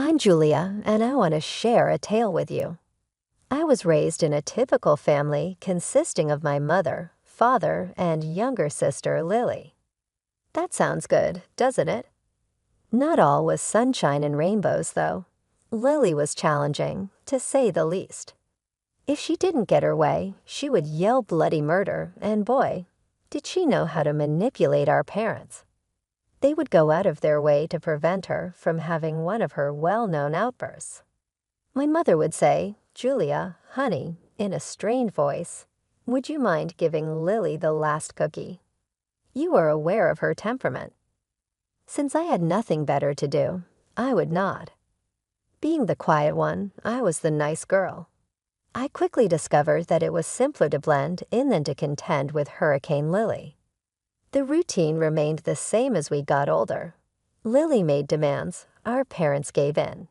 I'm Julia, and I want to share a tale with you. I was raised in a typical family consisting of my mother, father, and younger sister, Lily. That sounds good, doesn't it? Not all was sunshine and rainbows, though. Lily was challenging, to say the least. If she didn't get her way, she would yell bloody murder, and boy, did she know how to manipulate our parents. They would go out of their way to prevent her from having one of her well-known outbursts. My mother would say, "Julia, honey," in a strained voice, "would you mind giving Lily the last cookie?" You are aware of her temperament. Since I had nothing better to do, I would nod. Being the quiet one, I was the nice girl. I quickly discovered that it was simpler to blend in than to contend with Hurricane Lily. The routine remained the same as we got older. Lily made demands, our parents gave in,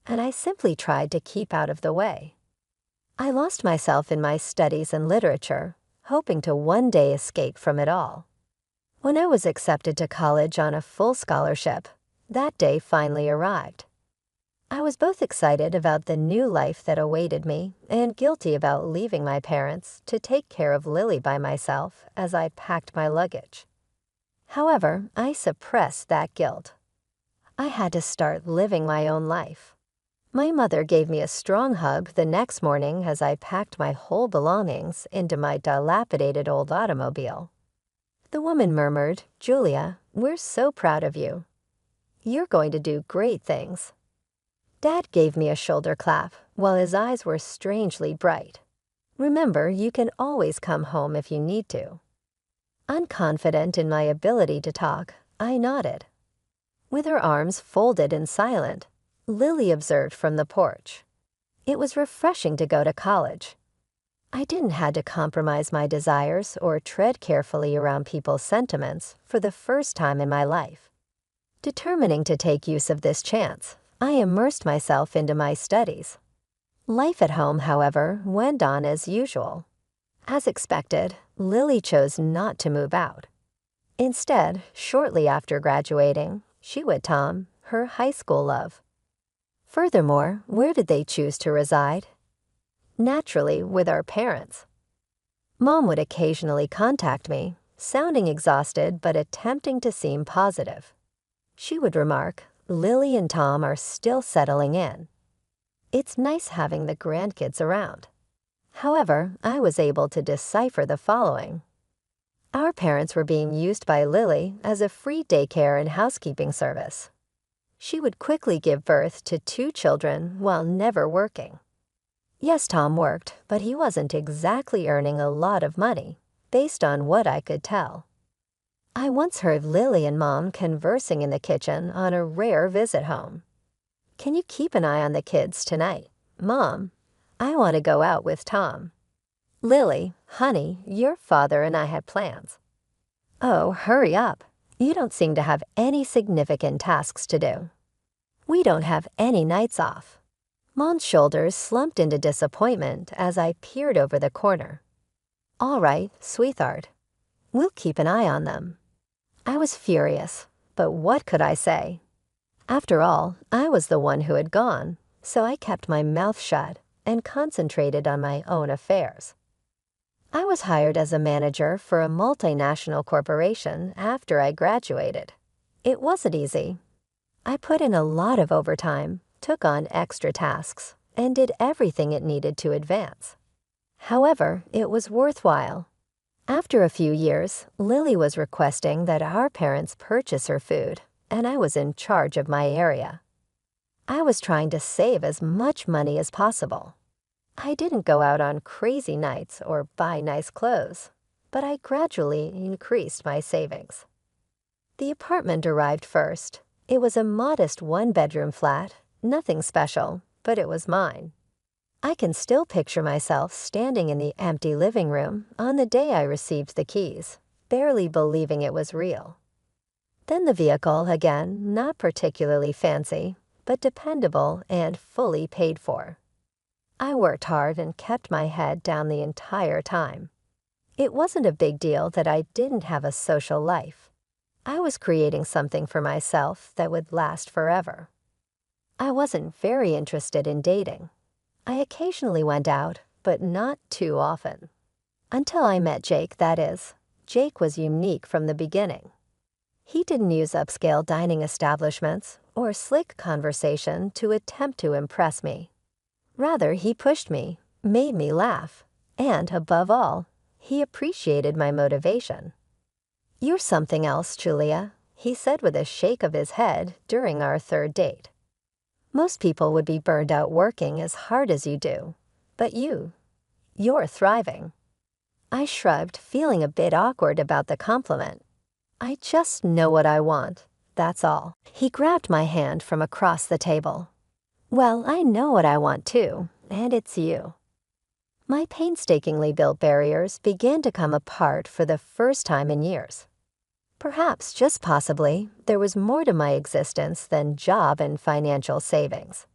and I simply tried to keep out of the way. I lost myself in my studies and literature, hoping to one day escape from it all. When I was accepted to college on a full scholarship, that day finally arrived. I was both excited about the new life that awaited me and guilty about leaving my parents to take care of Lily by myself as I packed my luggage. However, I suppressed that guilt. I had to start living my own life. My mother gave me a strong hug the next morning as I packed my whole belongings into my dilapidated old automobile. The woman murmured, "Julia, we're so proud of you. You're going to do great things." Dad gave me a shoulder clap while his eyes were strangely bright. "Remember, you can always come home if you need to." Unconfident in my ability to talk, I nodded. With her arms folded and silent, Lily observed from the porch. It was refreshing to go to college. I didn't have to compromise my desires or tread carefully around people's sentiments for the first time in my life. Determining to take use of this chance, I immersed myself into my studies. Life at home, however, went on as usual. As expected, Lily chose not to move out. Instead, shortly after graduating, she with Tom, her high school love. Furthermore, where did they choose to reside? Naturally, with our parents. Mom would occasionally contact me, sounding exhausted but attempting to seem positive. She would remark, "Lily and Tom are still settling in. It's nice having the grandkids around." However, I was able to decipher the following. Our parents were being used by Lily as a free daycare and housekeeping service. She would quickly give birth to 2 children while never working. Yes, Tom worked, but he wasn't exactly earning a lot of money, based on what I could tell. I once heard Lily and Mom conversing in the kitchen on a rare visit home. "Can you keep an eye on the kids tonight? Mom, I want to go out with Tom." "Lily, honey, your father and I had plans." "Oh, hurry up. You don't seem to have any significant tasks to do." "We don't have any nights off." Mom's shoulders slumped into disappointment as I peered over the corner. "All right, sweetheart. We'll keep an eye on them." I was furious, but what could I say? After all, I was the one who had gone, so I kept my mouth shut and concentrated on my own affairs. I was hired as a manager for a multinational corporation after I graduated. It wasn't easy. I put in a lot of overtime, took on extra tasks, and did everything it needed to advance. However, it was worthwhile. After a few years, Lily was requesting that our parents purchase her food, and I was in charge of my area. I was trying to save as much money as possible. I didn't go out on crazy nights or buy nice clothes, but I gradually increased my savings. The apartment arrived first. It was a modest 1-bedroom flat, nothing special, but it was mine. I can still picture myself standing in the empty living room on the day I received the keys, barely believing it was real. Then the vehicle, again, not particularly fancy, but dependable and fully paid for. I worked hard and kept my head down the entire time. It wasn't a big deal that I didn't have a social life. I was creating something for myself that would last forever. I wasn't very interested in dating. I occasionally went out, but not too often. Until I met Jake, that is. Jake was unique from the beginning. He didn't use upscale dining establishments or slick conversation to attempt to impress me. Rather, he pushed me, made me laugh, and above all, he appreciated my motivation. "You're something else, Julia," he said with a shake of his head during our third date. "Most people would be burned out working as hard as you do, but you're thriving." I shrugged, feeling a bit awkward about the compliment. "I just know what I want, that's all." He grabbed my hand from across the table. "Well, I know what I want too, and it's you." My painstakingly built barriers began to come apart for the first time in years. Perhaps, just possibly, there was more to my existence than job and financial savings.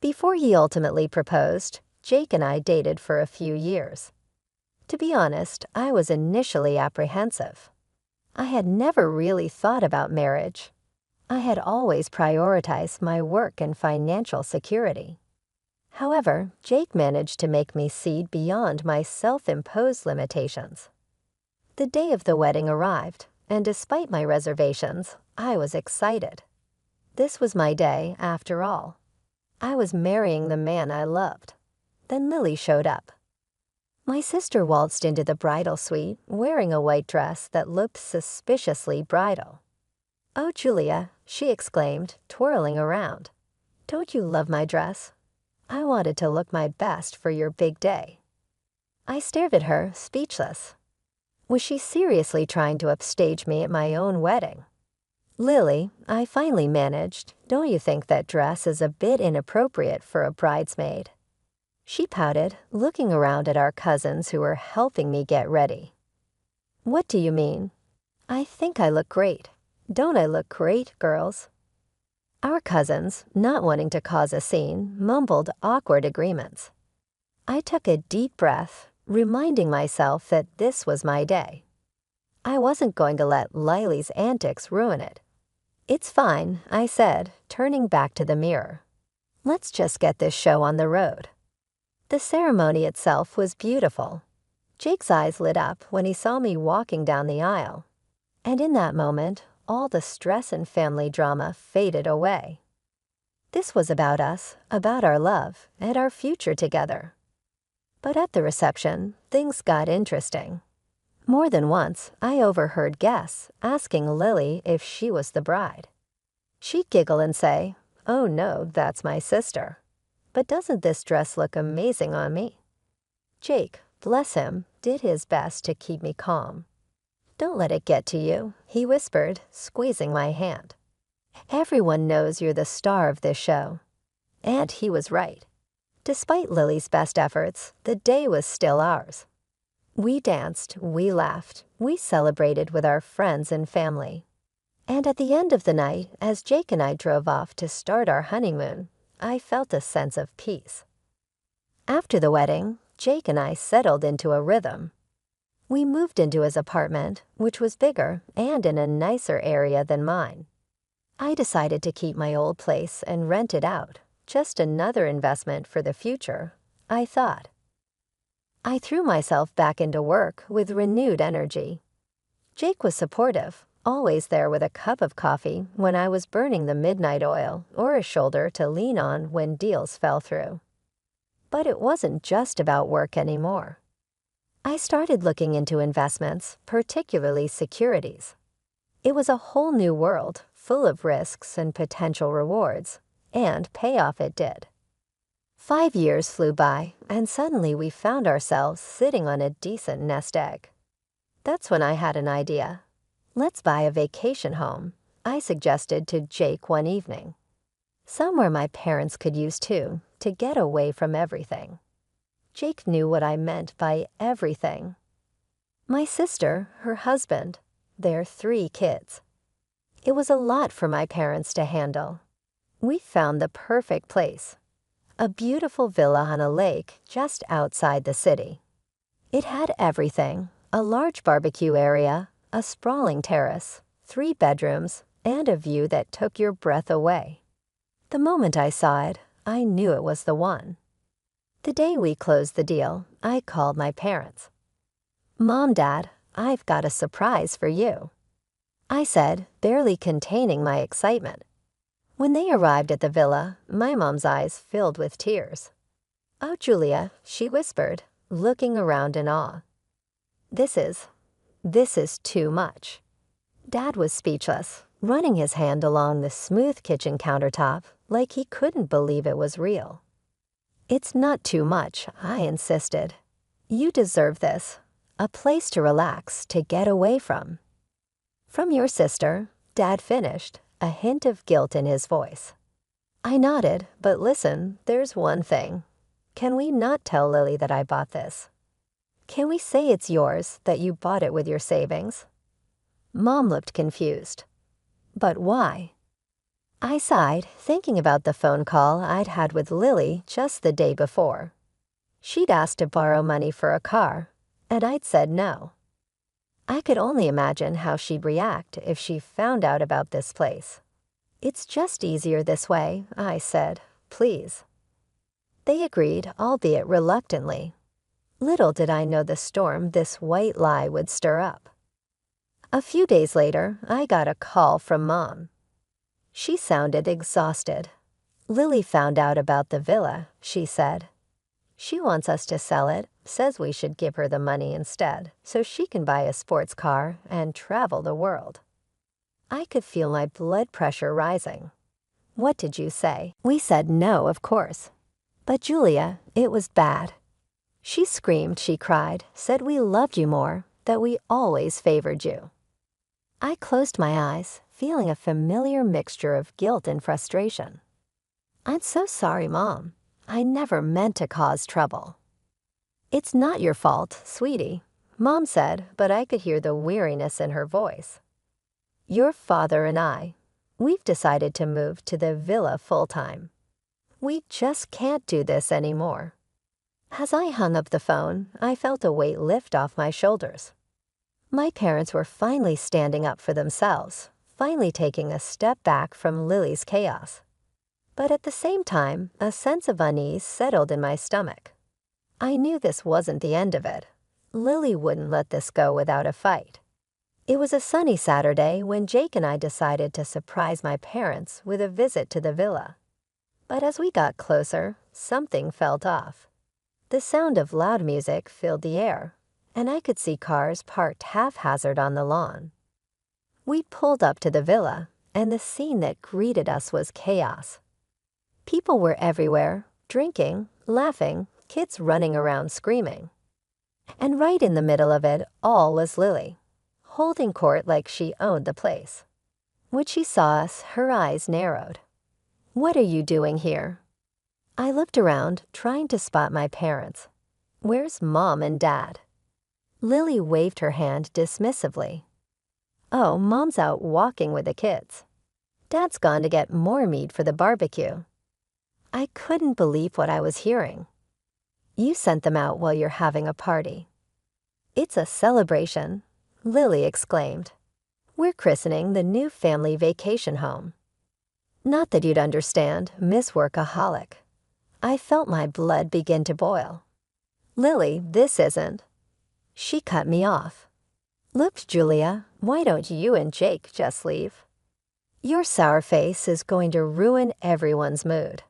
Before he ultimately proposed, Jake and I dated for a few years. To be honest, I was initially apprehensive. I had never really thought about marriage. I had always prioritized my work and financial security. However, Jake managed to make me see beyond my self-imposed limitations. The day of the wedding arrived, and despite my reservations, I was excited. This was my day, after all. I was marrying the man I loved. Then Lily showed up. My sister waltzed into the bridal suite wearing a white dress that looked suspiciously bridal. "Oh, Julia," she exclaimed, twirling around. "Don't you love my dress? I wanted to look my best for your big day." I stared at her, speechless. Was she seriously trying to upstage me at my own wedding? "Lily," I finally managed, "don't you think that dress is a bit inappropriate for a bridesmaid?" She pouted, looking around at our cousins who were helping me get ready. "What do you mean?" "I think I look great. Don't I look great, girls?" Our cousins, not wanting to cause a scene, mumbled awkward agreements. I took a deep breath, reminding myself that this was my day. I wasn't going to let Lily's antics ruin it. "It's fine," I said, turning back to the mirror. "Let's just get this show on the road." The ceremony itself was beautiful. Jake's eyes lit up when he saw me walking down the aisle. And in that moment, all the stress and family drama faded away. This was about us, about our love, and our future together. But at the reception, things got interesting. More than once, I overheard guests asking Lily if she was the bride. She'd giggle and say, "Oh no, that's my sister. But doesn't this dress look amazing on me?" Jake, bless him, did his best to keep me calm. "Don't let it get to you," he whispered, squeezing my hand. "Everyone knows you're the star of this show." And he was right. Despite Lily's best efforts, the day was still ours. We danced, we laughed, we celebrated with our friends and family. And at the end of the night, as Jake and I drove off to start our honeymoon, I felt a sense of peace. After the wedding, Jake and I settled into a rhythm. We moved into his apartment, which was bigger and in a nicer area than mine. I decided to keep my old place and rent it out, just another investment for the future, I thought. I threw myself back into work with renewed energy. Jake was supportive, always there with a cup of coffee when I was burning the midnight oil or a shoulder to lean on when deals fell through. But it wasn't just about work anymore. I started looking into investments, particularly securities. It was a whole new world, full of risks and potential rewards, and payoff it did. 5 years flew by, and suddenly we found ourselves sitting on a decent nest egg. That's when I had an idea. "Let's buy a vacation home," I suggested to Jake one evening. "Somewhere my parents could use too, to get away from everything." Jake knew what I meant by everything. My sister, her husband, their 3 kids. It was a lot for my parents to handle. We found the perfect place. A beautiful villa on a lake just outside the city. It had everything: a large barbecue area, a sprawling terrace, 3 bedrooms, and a view that took your breath away. The moment I saw it, I knew it was the one. The day we closed the deal, I called my parents. "Mom, Dad, I've got a surprise for you," I said, barely containing my excitement. When they arrived at the villa, my mom's eyes filled with tears. "Oh, Julia," she whispered, looking around in awe. This is too much." Dad was speechless, running his hand along the smooth kitchen countertop like he couldn't believe it was real. "It's not too much," I insisted. "You deserve this. A place to relax, to get away from." "From your sister," Dad finished, a hint of guilt in his voice. I nodded, but listen, there's one thing. Can we not tell Lily that I bought this? Can we say it's yours, that you bought it with your savings?" Mom looked confused. "But why?" I sighed, thinking about the phone call I'd had with Lily just the day before. She'd asked to borrow money for a car, and I'd said no. I could only imagine how she'd react if she found out about this place. "It's just easier this way," I said. "Please." They agreed, albeit reluctantly. Little did I know the storm this white lie would stir up. A few days later, I got a call from Mom. She sounded exhausted. "Lily found out about the villa," she said. "She wants us to sell it, says we should give her the money instead, so she can buy a sports car and travel the world." I could feel my blood pressure rising. "What did you say?" We said no, of course. "But Julia, it was bad. She screamed, she cried, said we loved you more, that we always favored you." I closed my eyes, feeling a familiar mixture of guilt and frustration. "I'm so sorry, Mom. I never meant to cause trouble." "It's not your fault, sweetie," Mom said, but I could hear the weariness in her voice. "Your father and we've decided to move to the villa full-time. We just can't do this anymore." As I hung up the phone, I felt a weight lift off my shoulders. My parents were finally standing up for themselves, finally taking a step back from Lily's chaos. But at the same time, a sense of unease settled in my stomach. I knew this wasn't the end of it. Lily wouldn't let this go without a fight. It was a sunny Saturday when Jake and I decided to surprise my parents with a visit to the villa. But as we got closer, something felt off. The sound of loud music filled the air, and I could see cars parked haphazard on the lawn. We pulled up to the villa, and the scene that greeted us was chaos. People were everywhere, drinking, laughing, kids running around screaming. And right in the middle of it all was Lily, holding court like she owned the place. When she saw us, her eyes narrowed. "What are you doing here?" I looked around, trying to spot my parents. "Where's Mom and Dad?" Lily waved her hand dismissively. "Oh, Mom's out walking with the kids. Dad's gone to get more meat for the barbecue." I couldn't believe what I was hearing. "You sent them out while you're having a party." "It's a celebration," Lily exclaimed. "We're christening the new family vacation home." Not that you'd understand, Miss Workaholic. I felt my blood begin to boil. "Lily, this isn't." She cut me off. "Look, Julia, why don't you and Jake just leave? Your sour face is going to ruin everyone's mood."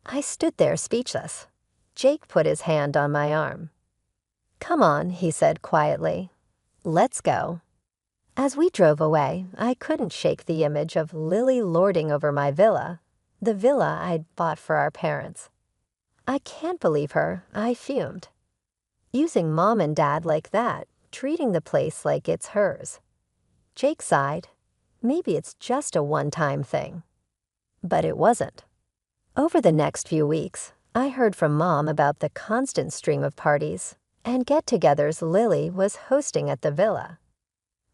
I stood there speechless. Jake put his hand on my arm. "Come on," he said quietly. "Let's go." As we drove away, I couldn't shake the image of Lily lording over my villa, the villa I'd bought for our parents. "I can't believe her," I fumed. "Using Mom and Dad like that, treating the place like it's hers." Jake sighed. "Maybe it's just a one-time thing." But it wasn't. Over the next few weeks, I heard from Mom about the constant stream of parties and get-togethers Lily was hosting at the villa.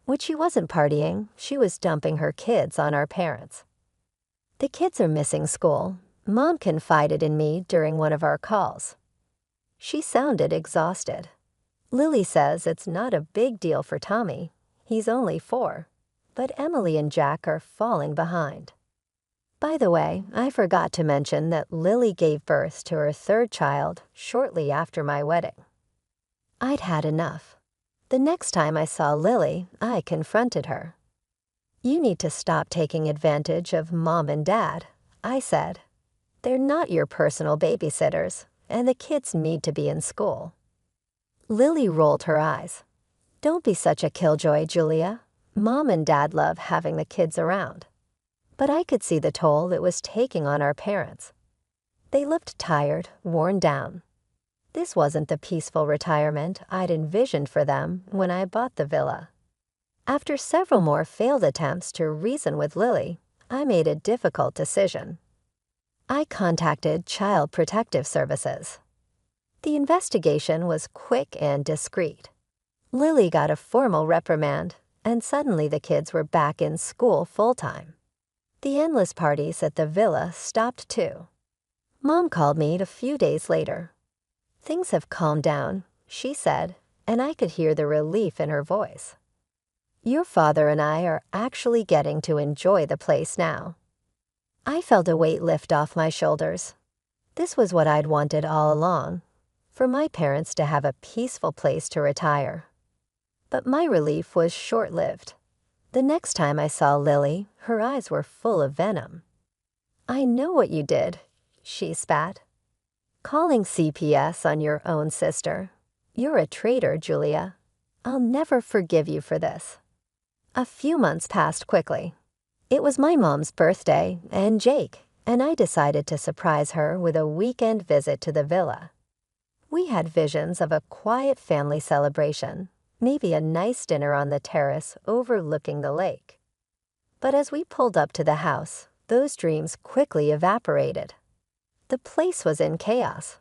When she wasn't partying, she was dumping her kids on our parents. "The kids are missing school," Mom confided in me during one of our calls. She sounded exhausted. "Lily says it's not a big deal for Tommy. He's only 4. But Emily and Jack are falling behind." By the way, I forgot to mention that Lily gave birth to her third child shortly after my wedding. I'd had enough. The next time I saw Lily, I confronted her. "You need to stop taking advantage of Mom and Dad," I said. "They're not your personal babysitters, and the kids need to be in school." Lily rolled her eyes. "Don't be such a killjoy, Julia. Mom and Dad love having the kids around." But I could see the toll it was taking on our parents. They looked tired, worn down. This wasn't the peaceful retirement I'd envisioned for them when I bought the villa. After several more failed attempts to reason with Lily, I made a difficult decision. I contacted Child Protective Services. The investigation was quick and discreet. Lily got a formal reprimand, and suddenly the kids were back in school full-time. The endless parties at the villa stopped too. Mom called me a few days later. "Things have calmed down," she said, and I could hear the relief in her voice. "Your father and I are actually getting to enjoy the place now." I felt a weight lift off my shoulders. This was what I'd wanted all along, for my parents to have a peaceful place to retire. But my relief was short-lived. The next time I saw Lily, her eyes were full of venom. "I know what you did," she spat. "Calling CPS on your own sister. You're a traitor, Julia. I'll never forgive you for this." A few months passed quickly. It was my mom's birthday and Jake, and I decided to surprise her with a weekend visit to the villa. We had visions of a quiet family celebration, maybe a nice dinner on the terrace overlooking the lake. But as we pulled up to the house, those dreams quickly evaporated. The place was in chaos.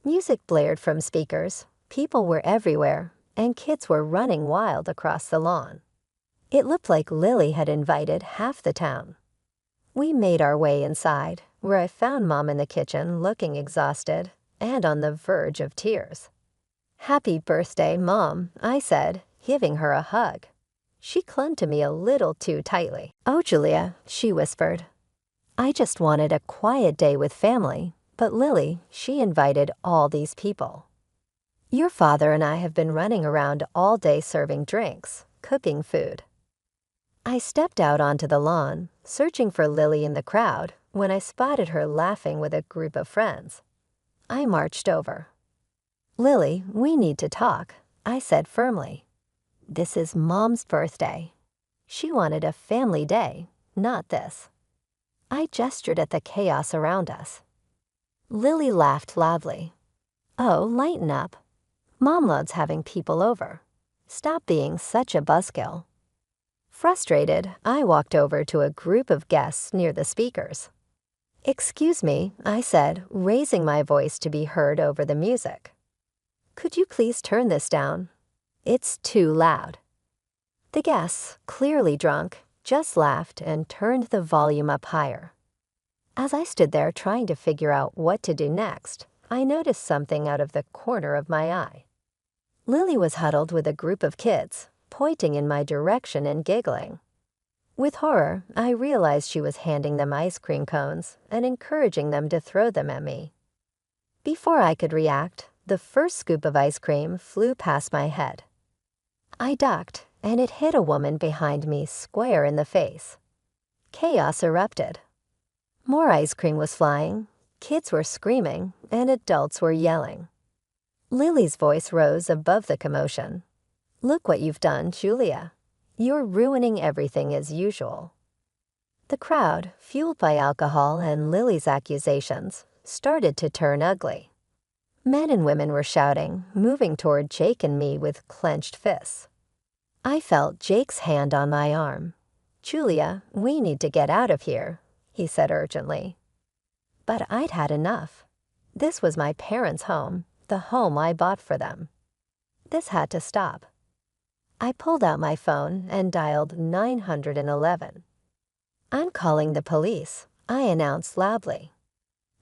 Music blared from speakers, people were everywhere, and kids were running wild across the lawn. It looked like Lily had invited half the town. We made our way inside, where I found Mom in the kitchen looking exhausted and on the verge of tears. "Happy birthday, Mom," I said, giving her a hug. She clung to me a little too tightly. "Oh, Julia," she whispered. "I just wanted a quiet day with family, but Lily, she invited all these people. Your father and I have been running around all day serving drinks, cooking food." I stepped out onto the lawn, searching for Lily in the crowd, when I spotted her laughing with a group of friends. I marched over. "Lily, we need to talk," I said firmly. "This is Mom's birthday. She wanted a family day, not this." I gestured at the chaos around us. Lily laughed loudly. "Oh, lighten up. Mom loves having people over. Stop being such a buzzkill." Frustrated, I walked over to a group of guests near the speakers. "Excuse me," I said, raising my voice to be heard over the music. "Could you please turn this down? It's too loud." The guests, clearly drunk, just laughed and turned the volume up higher. As I stood there trying to figure out what to do next, I noticed something out of the corner of my eye. Lily was huddled with a group of kids, pointing in my direction and giggling. With horror, I realized she was handing them ice cream cones and encouraging them to throw them at me. Before I could react, the first scoop of ice cream flew past my head. I ducked, and it hit a woman behind me square in the face. Chaos erupted. More ice cream was flying, kids were screaming, and adults were yelling. Lily's voice rose above the commotion. "Look what you've done, Julia. You're ruining everything as usual." The crowd, fueled by alcohol and Lily's accusations, started to turn ugly. Men and women were shouting, moving toward Jake and me with clenched fists. I felt Jake's hand on my arm. "Julia, we need to get out of here," he said urgently. But I'd had enough. This was my parents' home, the home I bought for them. This had to stop. I pulled out my phone and dialed 911. "I'm calling the police," I announced loudly.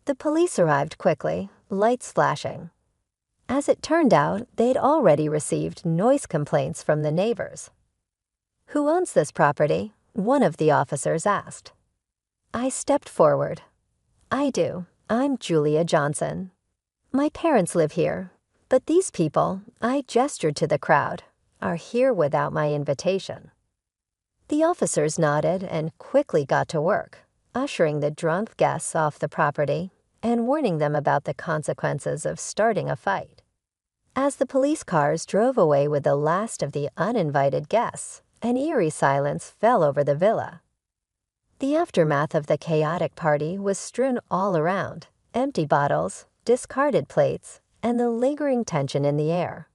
The police arrived quickly, lights flashing. As it turned out, they'd already received noise complaints from the neighbors. "Who owns this property?" one of the officers asked. I stepped forward. I do. I'm Julia Johnson. My parents live here, but these people, I gestured to the crowd, are here without my invitation. The officers nodded and quickly got to work, ushering the drunk guests off the property and warning them about the consequences of starting a fight. As the police cars drove away with the last of the uninvited guests, an eerie silence fell over the villa. The aftermath of the chaotic party was strewn all around, empty bottles, discarded plates, and the lingering tension in the air.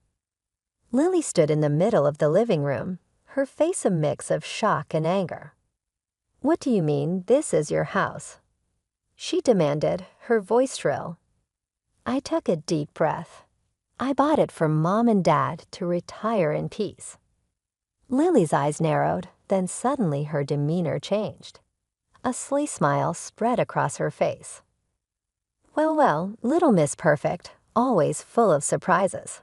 Lily stood in the middle of the living room, her face a mix of shock and anger. "What do you mean this is your house?" she demanded, her voice shrill. I took a deep breath. I bought it for Mom and Dad to retire in peace. Lily's eyes narrowed, then suddenly her demeanor changed. A sly smile spread across her face. Well, little Miss Perfect, always full of surprises.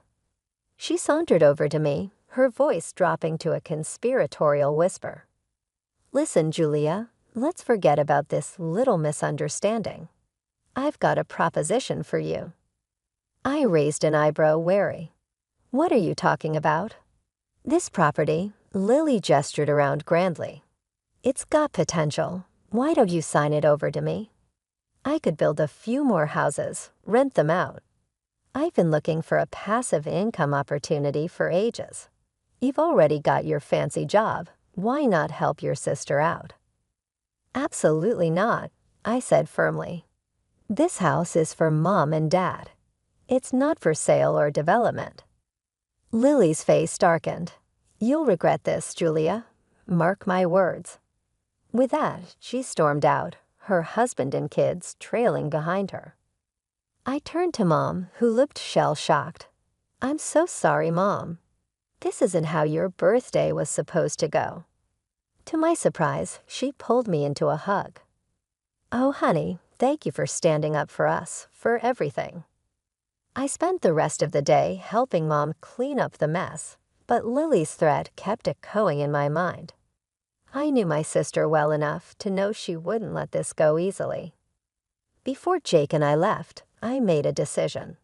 She sauntered over to me, her voice dropping to a conspiratorial whisper. "Listen, Julia, let's forget about this little misunderstanding. I've got a proposition for you." I raised an eyebrow, wary. "What are you talking about?" "This property," Lily gestured around grandly. "It's got potential. Why don't you sign it over to me? I could build a few more houses, rent them out. I've been looking for a passive income opportunity for ages. You've already got your fancy job. Why not help your sister out?" "Absolutely not," I said firmly. "This house is for Mom and Dad. It's not for sale or development." Lily's face darkened. "You'll regret this, Julia. Mark my words." With that, she stormed out, her husband and kids trailing behind her. I turned to Mom, who looked shell-shocked. "I'm so sorry, Mom. This isn't how your birthday was supposed to go." To my surprise, she pulled me into a hug. "Oh, honey, thank you for standing up for us, for everything." I spent the rest of the day helping Mom clean up the mess, but Lily's threat kept echoing in my mind. I knew my sister well enough to know she wouldn't let this go easily. Before Jake and I left, I made a decision.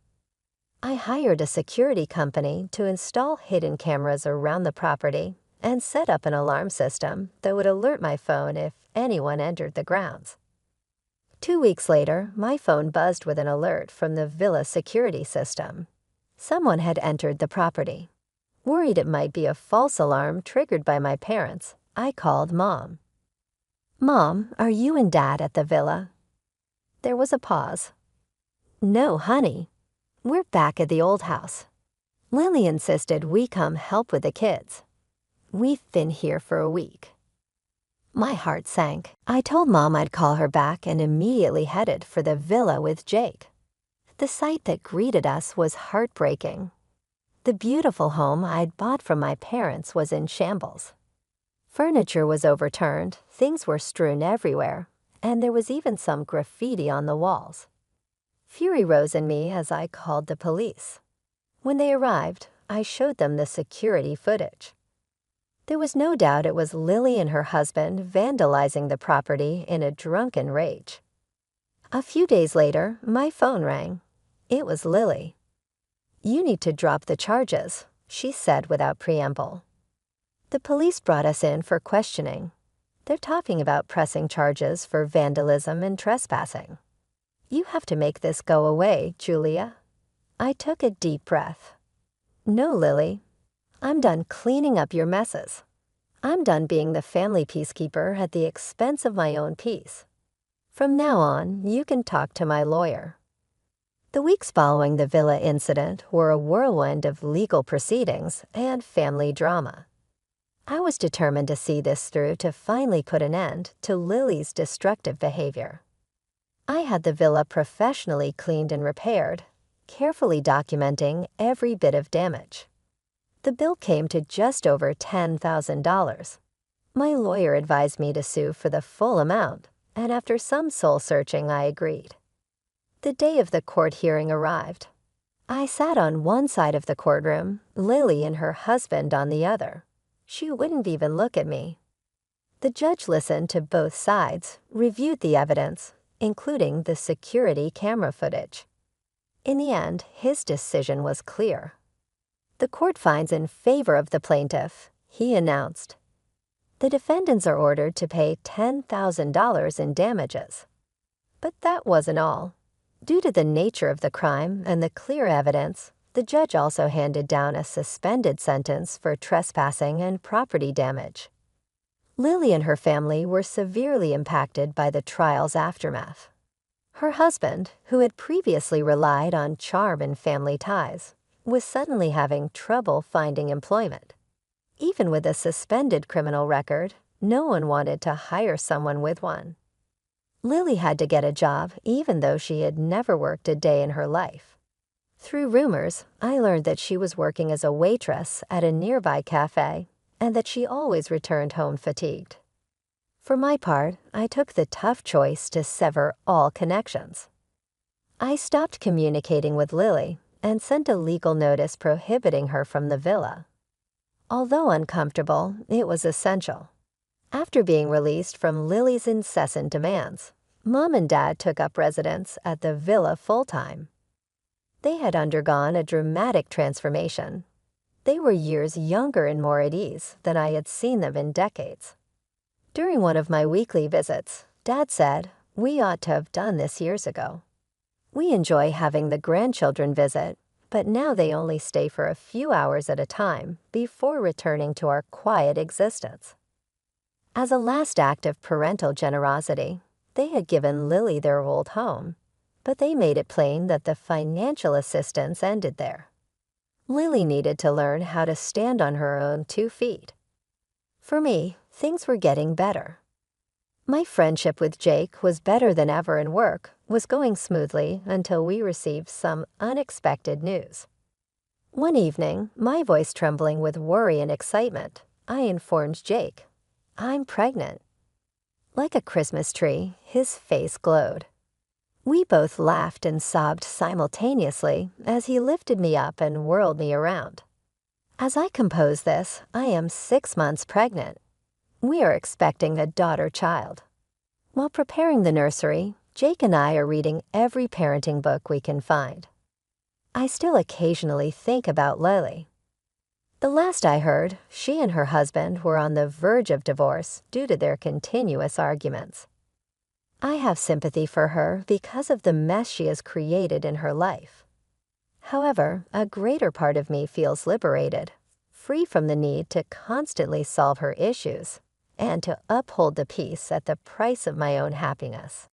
I hired a security company to install hidden cameras around the property and set up an alarm system that would alert my phone if anyone entered the grounds. 2 weeks later, my phone buzzed with an alert from the villa security system. Someone had entered the property. Worried it might be a false alarm triggered by my parents, I called Mom. "Mom, are you and Dad at the villa?" There was a pause. "No, honey. We're back at the old house. Lily insisted we come help with the kids. We've been here for a week." My heart sank. I told Mom I'd call her back and immediately headed for the villa with Jake. The sight that greeted us was heartbreaking. The beautiful home I'd bought from my parents was in shambles. Furniture was overturned, things were strewn everywhere, and there was even some graffiti on the walls. Fury rose in me as I called the police. When they arrived, I showed them the security footage. There was no doubt it was Lily and her husband vandalizing the property in a drunken rage. A few days later, my phone rang. It was Lily. "You need to drop the charges," she said without preamble. The police brought us in for questioning. They're talking about pressing charges for vandalism and trespassing. "You have to make this go away, Julia." I took a deep breath. "No, Lily. I'm done cleaning up your messes. I'm done being the family peacekeeper at the expense of my own peace. From now on, you can talk to my lawyer." The weeks following the villa incident were a whirlwind of legal proceedings and family drama. I was determined to see this through to finally put an end to Lily's destructive behavior. I had the villa professionally cleaned and repaired, carefully documenting every bit of damage. The bill came to just over $10,000. My lawyer advised me to sue for the full amount, and after some soul-searching, I agreed. The day of the court hearing arrived. I sat on one side of the courtroom, Lily and her husband on the other. She wouldn't even look at me. The judge listened to both sides, reviewed the evidence, including the security camera footage. In the end, his decision was clear. The court finds in favor of the plaintiff, he announced. The defendants are ordered to pay $10,000 in damages. But that wasn't all. Due to the nature of the crime and the clear evidence, the judge also handed down a suspended sentence for trespassing and property damage. Lily and her family were severely impacted by the trial's aftermath. Her husband, who had previously relied on charm and family ties, was suddenly having trouble finding employment. Even with a suspended criminal record, no one wanted to hire someone with one. Lily had to get a job even though she had never worked a day in her life. Through rumors, I learned that she was working as a waitress at a nearby cafe and that she always returned home fatigued. For my part, I took the tough choice to sever all connections. I stopped communicating with Lily and sent a legal notice prohibiting her from the villa. Although uncomfortable, it was essential. After being released from Lily's incessant demands, Mom and Dad took up residence at the villa full-time. They had undergone a dramatic transformation. They were years younger and more at ease than I had seen them in decades. During one of my weekly visits, Dad said, "We ought to have done this years ago. We enjoy having the grandchildren visit, but now they only stay for a few hours at a time before returning to our quiet existence." As a last act of parental generosity, they had given Lily their old home, but they made it plain that the financial assistance ended there. Lily needed to learn how to stand on her own 2 feet. For me, things were getting better. My friendship with Jake was better than ever and work was going smoothly until we received some unexpected news. One evening, my voice trembling with worry and excitement, I informed Jake, "I'm pregnant." Like a Christmas tree, his face glowed. We both laughed and sobbed simultaneously as he lifted me up and whirled me around. As I compose this, I am 6 months pregnant. We are expecting a daughter child. While preparing the nursery, Jake and I are reading every parenting book we can find. I still occasionally think about Lily. The last I heard, she and her husband were on the verge of divorce due to their continuous arguments. I have sympathy for her because of the mess she has created in her life. However, a greater part of me feels liberated, free from the need to constantly solve her issues and to uphold the peace at the price of my own happiness.